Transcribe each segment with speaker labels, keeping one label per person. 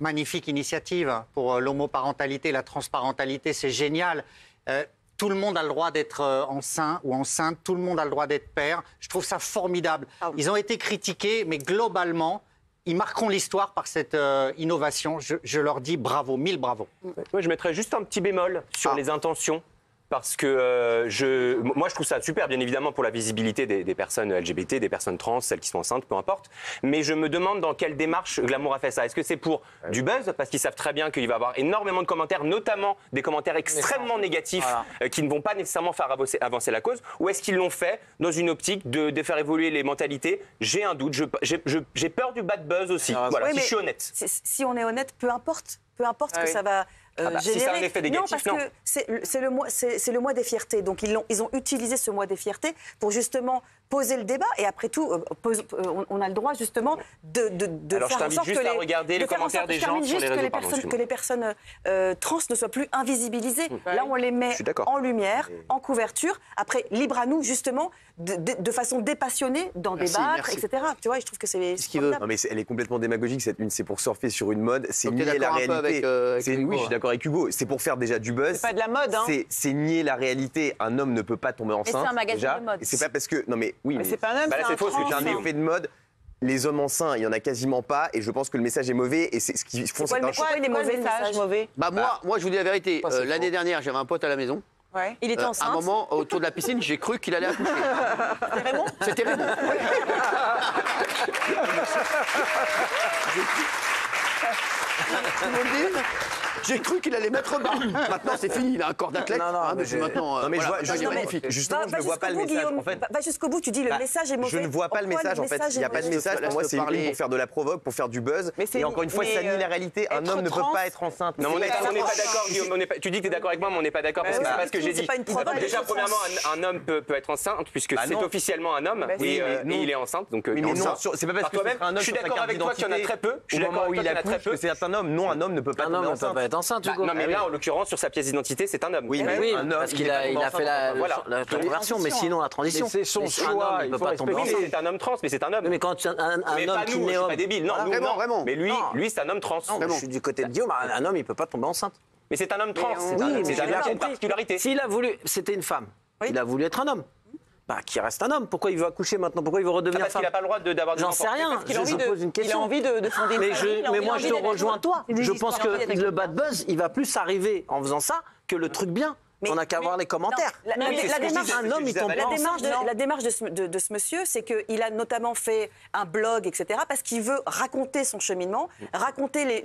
Speaker 1: magnifique initiative pour l'homoparentalité, la transparentalité, c'est génial. Tout le monde a le droit d'être enceint ou enceinte, tout le monde a le droit d'être père. Je trouve ça formidable. Ils ont été critiqués, mais globalement, ils marqueront l'histoire par cette innovation. Je leur dis bravo, 1000 bravo.
Speaker 2: Moi, je mettrais juste un petit bémol sur les intentions. Parce que moi, je trouve ça super, bien évidemment, pour la visibilité des personnes LGBT, des personnes trans, celles qui sont enceintes, peu importe. Mais je me demande dans quelle démarche Glamour a fait ça. Est-ce que c'est pour du buzz, parce qu'ils savent très bien qu'il va y avoir énormément de commentaires, notamment des commentaires extrêmement négatifs qui ne vont pas nécessairement faire avancer la cause, ou est-ce qu'ils l'ont fait dans une optique de faire évoluer les mentalités? J'ai un doute. J'ai peur du bad buzz aussi. Voilà, si je suis honnête.
Speaker 3: Si on est honnête, peu importe ce que ça va.
Speaker 2: Si ça a un effet négatif,
Speaker 3: non, parce que c'est le mois des fiertés. Donc ils ont utilisé ce mois des fiertés pour justement poser le débat. Et après tout, on a le droit justement de
Speaker 2: Alors,
Speaker 3: faire en sorte
Speaker 2: juste à regarder les commentaires des gens sur les réseaux.
Speaker 3: Que les personnes trans ne soient plus invisibilisées. Là, on les met en lumière, en couverture. Après, libre à nous justement de façon dépassionnée d'en débattre, etc. Tu vois, je trouve que c'est
Speaker 4: non, mais elle est complètement démagogique cette une. C'est pour surfer sur une mode. C'est nier la réalité. Oui, je suis d'accord avec Hugo. C'est pour faire déjà du buzz.
Speaker 5: C'est pas de la mode, hein.
Speaker 4: C'est nier la réalité. Un homme ne peut pas tomber enceinte.
Speaker 3: C'est un magazine de mode.
Speaker 4: C'est pas parce que
Speaker 5: mais c'est pas un homme,
Speaker 2: c'est faux,
Speaker 4: c'est un effet de mode. Les hommes enceints, il y en a quasiment pas, et je pense que le message est mauvais. Et c'est ce qu'ils font, c'est un choix.
Speaker 3: Pourquoi les mauvais messages mauvais?
Speaker 6: Moi, je vous dis la vérité. L'année dernière, j'avais un pote à la maison.
Speaker 3: Ouais. Il était enceinte.
Speaker 6: À un moment, autour de la piscine, j'ai cru qu'il allait accoucher.
Speaker 3: C'était Raymond?
Speaker 6: C'était Raymond. J'ai cru qu'il allait mettre bas. Maintenant, c'est fini, il a un corps d'athlète.
Speaker 4: Justement, je ne vois pas le message. En fait,
Speaker 3: va jusqu'au bout, tu dis le message est mauvais.
Speaker 4: Je ne vois pas le message, en fait. Il n'y a pas de message. Pour moi, c'est une pour faire de la provoque, pour faire du buzz. Et encore une fois, ça nie la réalité. Un homme ne peut pas être enceinte.
Speaker 2: Non, on n'est pas d'accord, Guillaume. Tu dis que tu es d'accord avec moi, mais on n'est pas d'accord parce que c'est pas ce que j'ai dit. Déjà, premièrement, un homme peut être enceinte puisque c'est officiellement un homme et il est enceinte.
Speaker 4: Mais non, c'est pas parce que c'est un homme.
Speaker 2: Je suis d'accord avec toi qu'il y en a très peu.
Speaker 4: Je suis d'accord avec toi qu'il y en a très peu. C'est un homme. Non, un homme ne peut pas être enceinte.
Speaker 2: Non, mais là, en l'occurrence, sur sa pièce d'identité, c'est un homme.
Speaker 7: Oui, parce qu'il a fait la conversion, mais sinon la transition.
Speaker 8: C'est son choix.
Speaker 7: Il ne peut pas tomber enceinte.
Speaker 2: C'est un homme trans, mais c'est un homme.
Speaker 7: Mais quand un homme qui naît homme.
Speaker 2: Pas débile. Non,
Speaker 6: vraiment.
Speaker 2: Mais lui, c'est un homme trans.
Speaker 7: Je suis du côté de Guillaume. Un homme, il ne peut pas tomber enceinte.
Speaker 2: Mais c'est un homme trans.
Speaker 7: C'est
Speaker 2: une particularité.
Speaker 7: S'il a voulu, c'était une femme. Il a voulu être un homme. Bah, qui reste un homme. Pourquoi il veut accoucher maintenant? Pourquoi il veut redevenir femme?
Speaker 2: Parce qu'il n'a pas le droit d'avoir des enfants.
Speaker 7: J'en sais rien.
Speaker 5: Je pose une question. Il a envie de fonder une famille.
Speaker 7: Mais moi, je te rejoins toi. Je pense que le bad buzz, il va plus arriver en faisant ça que le truc bien. On n'a qu'à voir les commentaires.
Speaker 3: La démarche de ce monsieur, c'est qu'il a notamment fait un blog, etc., parce qu'il veut raconter son cheminement, raconter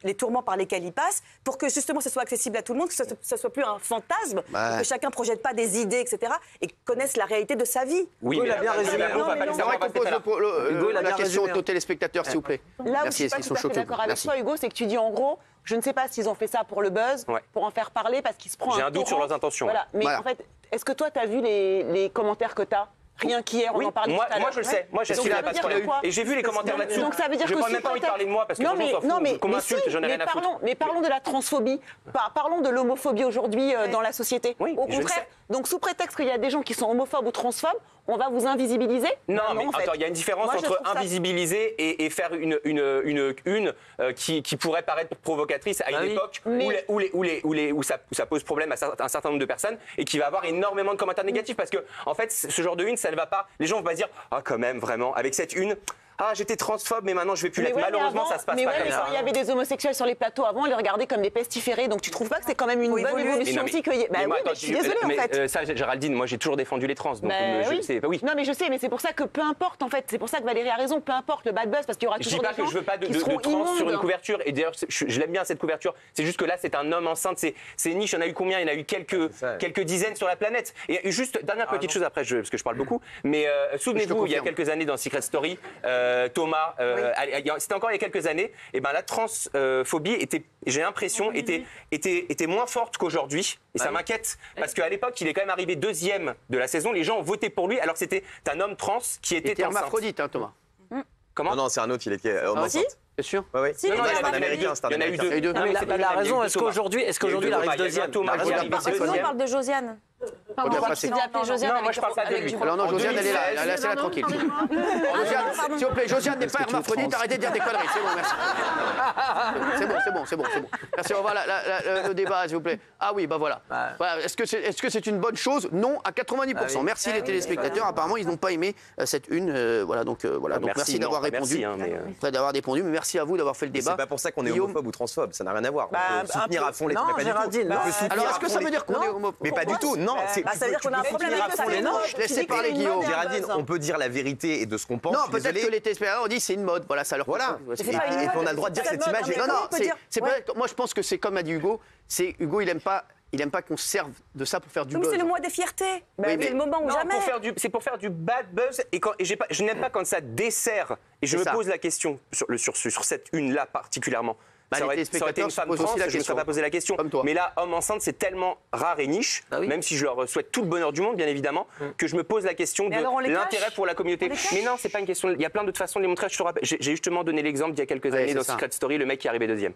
Speaker 3: les tourments par lesquels il passe, pour que justement ce soit accessible à tout le monde, que ce ne soit plus un fantasme, que chacun ne projette pas des idées, etc., et connaisse la réalité de sa vie.
Speaker 2: Oui, mais il a bien résumé.
Speaker 6: J'aimerais qu'on pose la question aux téléspectateurs, s'il vous plaît.
Speaker 5: Là où je suis pas tout à fait d'accord avec toi, Hugo, c'est que tu dis en gros, je ne sais pas s'ils ont fait ça pour le buzz, pour en faire parler, parce qu'ils se prennent un
Speaker 2: J'ai un doute sur leurs intentions.
Speaker 5: Voilà. Mais en fait, est-ce que toi, tu as vu les commentaires que tu as? Rien qu'hier, on en parlait tout à l'heure.
Speaker 2: Moi, je le sais. Moi, je sais qu'il n'y a pas de problème. Et j'ai vu les commentaires là-dessus.
Speaker 5: Donc ça veut dire que
Speaker 2: je n'ai même pas envie de parler de moi parce que
Speaker 5: non, mais
Speaker 2: qu'on m'insulte, j'en ai rien à foutre.
Speaker 5: Mais parlons de la transphobie. Parlons de l'homophobie aujourd'hui dans la société.
Speaker 2: Oui,
Speaker 5: au contraire. Donc sous prétexte qu'il y a des gens qui sont homophobes ou transphobes, on va vous invisibiliser?
Speaker 2: Non, mais attends, il y a une différence entre invisibiliser et faire une qui pourrait paraître provocatrice à une époque où ça pose problème à un certain nombre de personnes et qui va avoir énormément de commentaires négatifs parce que en fait ce genre de une ça ne va pas, les gens vont pas se dire ah quand même vraiment avec cette une ah j'étais transphobe mais maintenant je vais plus l'être. Malheureusement ça se passe pas comme ça.
Speaker 5: Il y avait des homosexuels sur les plateaux avant, on les regardait comme des pestiférés, donc tu trouves pas que c'est quand même une bonne évolution aussi que je suis désolée en fait.
Speaker 2: Ça Géraldine, moi j'ai toujours défendu les trans donc oui.
Speaker 5: Non mais je sais, mais c'est pour ça que peu importe en fait, c'est pour ça que Valérie a raison, peu importe le bad buzz parce qu'il y aura toujours des gens qui seront
Speaker 2: je dis pas que je veux pas de trans sur une couverture et d'ailleurs je l'aime bien cette couverture, c'est juste que là c'est un homme enceinte, c'est niche, il y en a eu combien? Il y en a eu quelques dizaines sur la planète. Et juste dernière petite chose après parce que je parle beaucoup, mais souvenez-vous il y a quelques années dans Secret Story, Thomas c'était encore il y a quelques années, et ben la transphobie était, j'ai l'impression, était moins forte qu'aujourd'hui. Et ça m'inquiète, parce qu'à l'époque, il est quand même arrivé deuxième de la saison. Les gens ont voté pour lui, alors que c'était un homme trans qui était enceinte.
Speaker 6: hermaphrodite, Thomas.
Speaker 2: Comment?
Speaker 4: Non, c'est un autre, il était homme enceinte.
Speaker 6: C'est sûr.
Speaker 4: Oui.
Speaker 3: Si,
Speaker 4: Non, il y en a américain, c'est un américain.
Speaker 7: Il a raison, est-ce qu'aujourd'hui il arrive deuxième?
Speaker 2: Thomas qui arrive deuxième.
Speaker 3: On parle de Josiane.
Speaker 2: Non, moi je parle pas de lui.
Speaker 6: Alors non, Josiane, elle est là, laissez-la tranquille. S'il vous plaît, Josiane n'est pas hermaphrodite, arrêtez de dire des conneries, c'est bon, merci. C'est bon. Merci, on va le débat, s'il vous plaît. Ah oui, bah voilà. Est-ce que c'est une bonne chose? Non, à 90%. Merci les téléspectateurs, apparemment ils n'ont pas aimé cette une. Voilà, donc merci d'avoir répondu. Mais merci à vous d'avoir fait le débat.
Speaker 4: C'est pas pour ça qu'on est homophobe ou transphobe, ça n'a rien à voir. On peut soutenir à fond les...
Speaker 6: Alors est-ce que ça veut dire qu'on est homophobe?
Speaker 4: Mais pas du tout, non.
Speaker 3: Ça veut dire qu'on a un problème avec ça.
Speaker 6: Laissez parler Guillaume.
Speaker 4: Géraldine, on peut dire la vérité et de ce qu'on pense.
Speaker 6: Non, peut-être que les téléspectateurs ont dit c'est une mode. Voilà, ça leur.
Speaker 4: Voilà. Et on a le droit de dire que cette image est.
Speaker 6: Non, moi je pense que c'est comme a dit Hugo. C'est Hugo, il aime pas qu'on se serve de ça pour faire du buzz.
Speaker 3: C'est le mois des fiertés. C'est le moment où jamais.
Speaker 2: C'est pour faire du bad buzz. Et je n'aime pas quand ça dessert. Et je me pose la question sur cette une-là particulièrement. Ça aurait été une femme trans, je ne me serais pas posé la question. Mais là, homme enceinte, c'est tellement rare et niche, même si je leur souhaite tout le bonheur du monde, bien évidemment, que je me pose la question de l'intérêt pour la communauté. Mais non, c'est pas une question. Il y a plein d'autres façons de les montrer. J'ai justement donné l'exemple il y a quelques années dans Secret Story, le mec qui est arrivé deuxième.